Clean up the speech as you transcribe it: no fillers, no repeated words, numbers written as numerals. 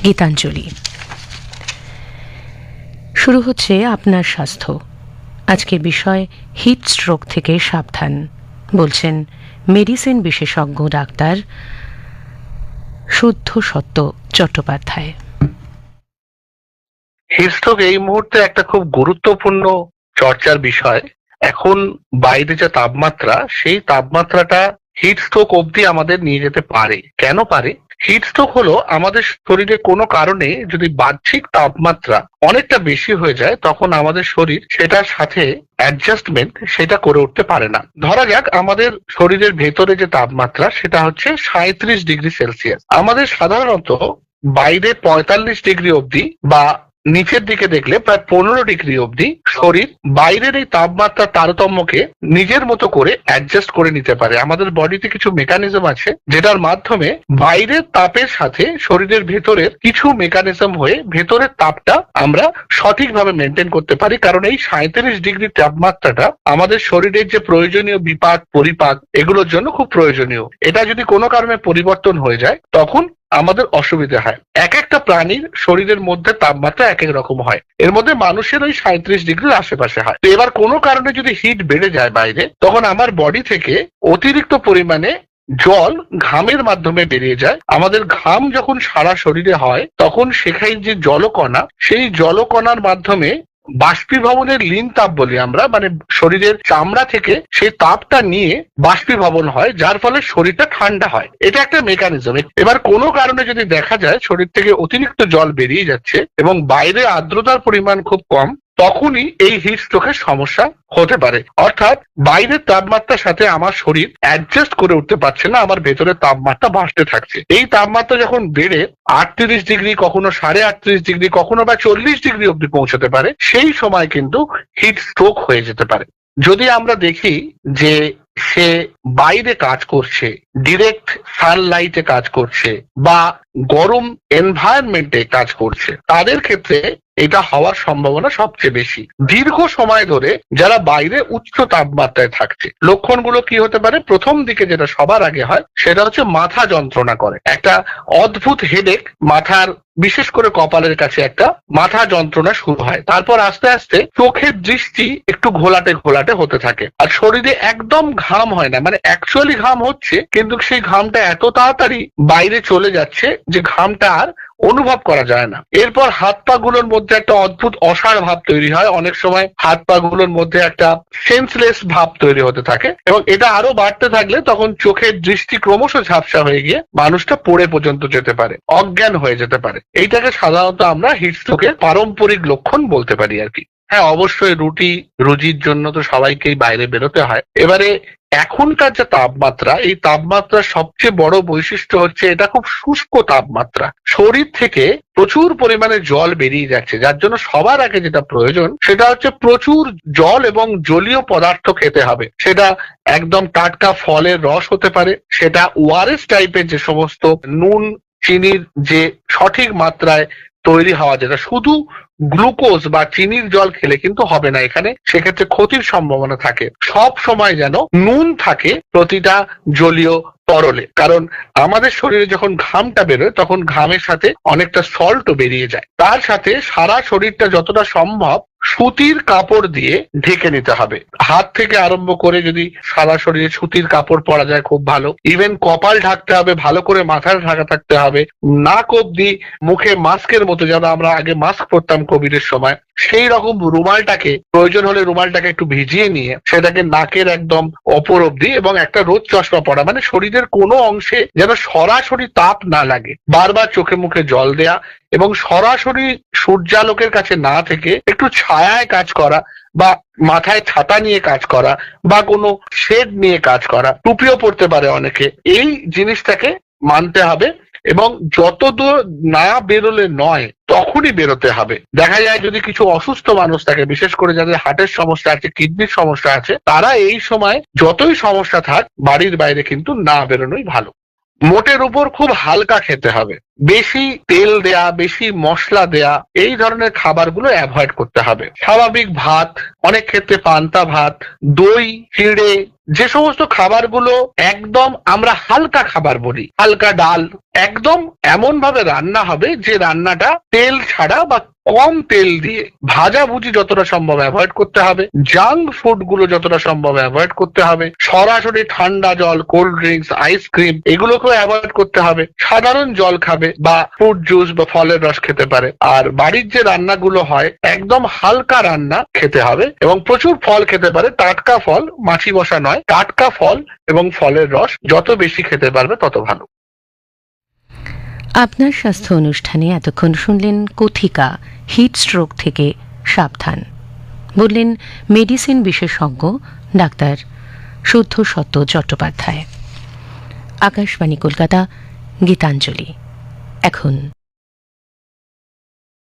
গীতাঞ্জলি। শুরু হচ্ছে আপনার স্বাস্থ্য। আজকের বিষয় হিট স্ট্রোক থেকে সাবধান, বলছেন মেডিসিন বিশেষজ্ঞ ডাক্তার শুদ্ধ সত্য চট্টোপাধ্যায়। হিটস্ট্রোক এই মুহূর্তে একটা খুব গুরুত্বপূর্ণ চর্চার বিষয়। এখন বাইরে যে তাপমাত্রা, সেই তাপমাত্রাটা হিটস্ট্রোক অবধি আমাদের নিয়ে যেতে পারে। কেন পারে? হিটস্ট্রোক হলো আমাদের শরীরে কোনো কারণে যদি বাহ্যিক তাপমাত্রা অনেকটা বেশি হয়ে যায়, তখন আমাদের শরীর সেটার সাথে অ্যাডজাস্টমেন্ট সেটা করে উঠতে পারে না। ধরা যাক আমাদের শরীরের ভেতরে যে তাপমাত্রা সেটা হচ্ছে 37°C। আমাদের সাধারণত বাইরে 45° অবধি বা নিচের দিকে দেখলে প্রায় 15° অবধি শরীর বাইরের এই তাপমাত্রার তারতম্যকে নিজের মতো করে অ্যাডজাস্ট করে নিতে পারে। আমাদের বডিতে কিছু মেকানিজম আছে যেটার মাধ্যমে বাইরের তাপের সাথে শরীরের ভেতরের কিছু মেকানিজম হয়ে ভেতরের তাপটা আমরা সঠিকভাবে মেনটেন করতে পারি। কারণ এই 37° তাপমাত্রাটা আমাদের শরীরের যে প্রয়োজনীয় বিপাক পরিপাক এগুলোর জন্য খুব প্রয়োজনীয়। এটা যদি কোনো কারণে পরিবর্তন হয়ে যায় তখন আমাদের অসুবিধা হয়। এক একটা প্রাণীর শরীরের মধ্যে তাপমাত্রা এক এক রকম হয়। এর মধ্যে মানুষের ওই 37°-র আশেপাশে হয়। তো এবার কোনো কারণে যদি হিট বেড়ে যায় বাইরে, তখন আমার বডি থেকে অতিরিক্ত পরিমাণে জল ঘামের মাধ্যমে বেরিয়ে যায়। আমাদের ঘাম যখন সারা শরীরে হয় তখন সেখানে যে জলকণা, সেই জলকণার মাধ্যমে বাষ্পীভবনের লীন তাপ বলি আমরা, মানে শরীরের চামড়া থেকে সেই তাপটা নিয়ে বাষ্পীভবন হয়, যার ফলে শরীরটা ঠান্ডা হয়। এটা একটা মেকানিজম। এবার কোনো কারণে যদি দেখা যায় শরীর থেকে অতিরিক্ত জল বেরিয়ে যাচ্ছে এবং বাইরে আর্দ্রতার পরিমাণ খুব কম, তখনই এই হিট স্ট্রোকের সমস্যা হতে পারে। অর্থাৎ বাইরের তাপমাত্রার সাথে আমার শরীর অ্যাডজাস্ট করে উঠতে পারছে না, আমার ভেতরের তাপমাত্রা বাড়তে থাকছে। এই তাপমাত্রা যখন বেড়ে 38°, কখনো 38.5°, কখনো বা 40° অব্দি পৌঁছতে পারে, সেই সময় কিন্তু হিট স্ট্রোক হয়ে যেতে পারে। যদি আমরা দেখি যে সে বাইরে কাজ করছে, ডিরেক্ট সানলাইটে কাজ করছে বা গরম এনভায়রনমেন্টে কাজ করছে, তাদের ক্ষেত্রে এটা হওয়ার সম্ভাবনা সবচেয়ে বেশি। দীর্ঘ সময় ধরে যারা বাইরে উচ্চ তাপমাত্রায় থাকছে, লক্ষণগুলো কি হতে পারে? প্রথম দিকে যেটা সবার আগে হয় সেটা হচ্ছে মাথা যন্ত্রণা করে, একটা অদ্ভুত হেডেক, মাথার বিশেষ করে কপালের কাছে একটা মাথা যন্ত্রণা শুরু হয়। তারপর আস্তে আস্তে চোখের দৃষ্টি একটু ঘোলাটে ঘোলাটে হতে থাকে, আর শরীরে একদম ঘাম হয় না, মানে অ্যাকচুয়ালি ঘাম হচ্ছে কিন্তু সেই ঘামটা এত তাড়াতাড়ি বাইরে চলে যাচ্ছে যে ঘামটা আর অনুভব করা যায় না। এরপর হাত পা গুলোর মধ্যে একটা অদ্ভুত অসাড় ভাব তৈরি হয়। অনেক সময় হাত পা গুলোর মধ্যে একটা সেন্সলেস ভাব তৈরি হতে থাকে এবং এটা আরো বাড়তে থাকলে তখন চোখের দৃষ্টি ক্রমশ ঝাপসা হয়ে গিয়ে মানুষটা পড়ে পর্যন্ত যেতে পারে, অজ্ঞান হয়ে যেতে পারে। এইটাকে সাধারণত আমরা হিট স্ট্রোকের পারম্পরিক লক্ষণ বলতে পারি আর কি। হ্যাঁ, অবশ্যই রুজির জন্য তো সবাইকেই বাইরে বেরোতে হয়। এবারে এখনকার যে তাপমাত্রা, এই তাপমাত্রার সবচেয়ে বড় বৈশিষ্ট্য হচ্ছে এটা খুব শুষ্ক তাপমাত্রা। শরীর থেকে প্রচুর পরিমাণে জল বেরিয়ে যাচ্ছে, যার জন্য সবার আগে যেটা প্রয়োজন সেটা হচ্ছে প্রচুর জল এবং জলীয় পদার্থ খেতে হবে। সেটা একদম টাটকা ফলের রস হতে পারে, সেটা ওআরএস টাইপের যে সমস্ত নুন চিনির যে সঠিক মাত্রায় তৈরি হওয়া, যেটা শুধু গ্লুকোজ বা চিনির জল খেলে কিন্তু হবে না, এখানে সেক্ষেত্রে ক্ষতির সম্ভাবনা থাকে। সব সময় যেন নুন থাকে প্রতিটা জলীয় তরলে, কারণ আমাদের শরীরে যখন ঘামটা বেরোয় তখন ঘামের সাথে অনেকটা সল্টও বেরিয়ে যায়। তার সাথে সারা শরীরটা যতটা সম্ভব সুতির কাপড় দিয়ে ঢেকে নিতে হবে। হাত থেকে আরম্ভ করে যদি সারা শরীরে সুতির কাপড় পরা যায় খুব ভালো। ইভেন কপাল ঢাকতে হবে, ভালো করে মাথার ঢাকা থাকতে হবে। নাক অব্দি মুখে মাস্কের মতো, যেন আমরা আগে মাস্ক পরতাম কোভিডের সময়, সেই রকম রুমালটাকে প্রয়োজন হলে রুমালটাকে একটু ভিজিয়ে নিয়ে সেটাকে নাকের একদম অপর অব্দি, এবং একটা রোদ চশমা পরা, মানে শরীরের কোনো অংশে যেন সরাসরি তাপ না লাগে। বারবার চোখে মুখে জল দেয়া এবং সরাসরি সূর্যালোকের কাছে না থেকে একটু ছায়ায় কাজ করা বা মাথায় ছাতা নিয়ে কাজ করা বা কোনো শেড নিয়ে কাজ করা, টুপিও পড়তে পারে অনেকে। এই জিনিসটাকে মানতে হবে এবং যতদূর না বেরোলে নয় তখনই বেরোতে হবে। দেখা যায় যদি কিছু অসুস্থ মানুষ থাকে, বিশেষ করে যাদের হার্টের সমস্যা আছে, কিডনির সমস্যা আছে, তারা এই সময় যতই সমস্যা থাক বাড়ির বাইরে কিন্তু না বেরোনোই ভালো। মোটের উপর খুব হালকা খেতে হবে, বেশি তেল দেয়া, বেশি মশলা দেয়া এই ধরনের খাবারগুলো অ্যাভয়েড করতে হবে। স্বাভাবিক ভাত, অনেক ক্ষেত্রে পান্তা ভাত, দই, চিড়ে, যে সমস্ত খাবারগুলো একদম আমরা হালকা খাবার বলি, হালকা ডাল, একদম এমন ভাবে রান্না হবে যে রান্নাটা তেল ছাড়া বা কম তেল দিয়ে, ভাজাভুজি যতটা সম্ভব অ্যাভয়েড করতে হবে, জাঙ্ক ফুড গুলো যতটা সম্ভব অ্যাভয়েড করতে হবে, সরাসরি ঠান্ডা জল, কোল্ড ড্রিঙ্কস, আইসক্রিম এগুলোকেও অ্যাভয়েড করতে হবে, সাধারণ জল খাবে বা ফ্রুট জুস বা ফলের রস খেতে পারে। আর বাড়ির যে রান্নাগুলো হয় একদম হালকা রান্না খেতে হবে এবং প্রচুর ফল খেতে পারে, টাটকা ফল, মাছি বসা নয়, টাটকা ফল এবং ফলের রস যত বেশি খেতে পারবে তত ভালো। আপনার স্বাস্থ্য অনুষ্ঠানে এতক্ষণ শুনলেন কথিকা হিট স্ট্রোক থেকে সাবধান, বললেন মেডিসিন বিশেষজ্ঞ ডাক্তার শুদ্ধ সত্য চট্টোপাধ্যায়। আকাশবাণী কলকাতা, গীতাঞ্জলি। এখন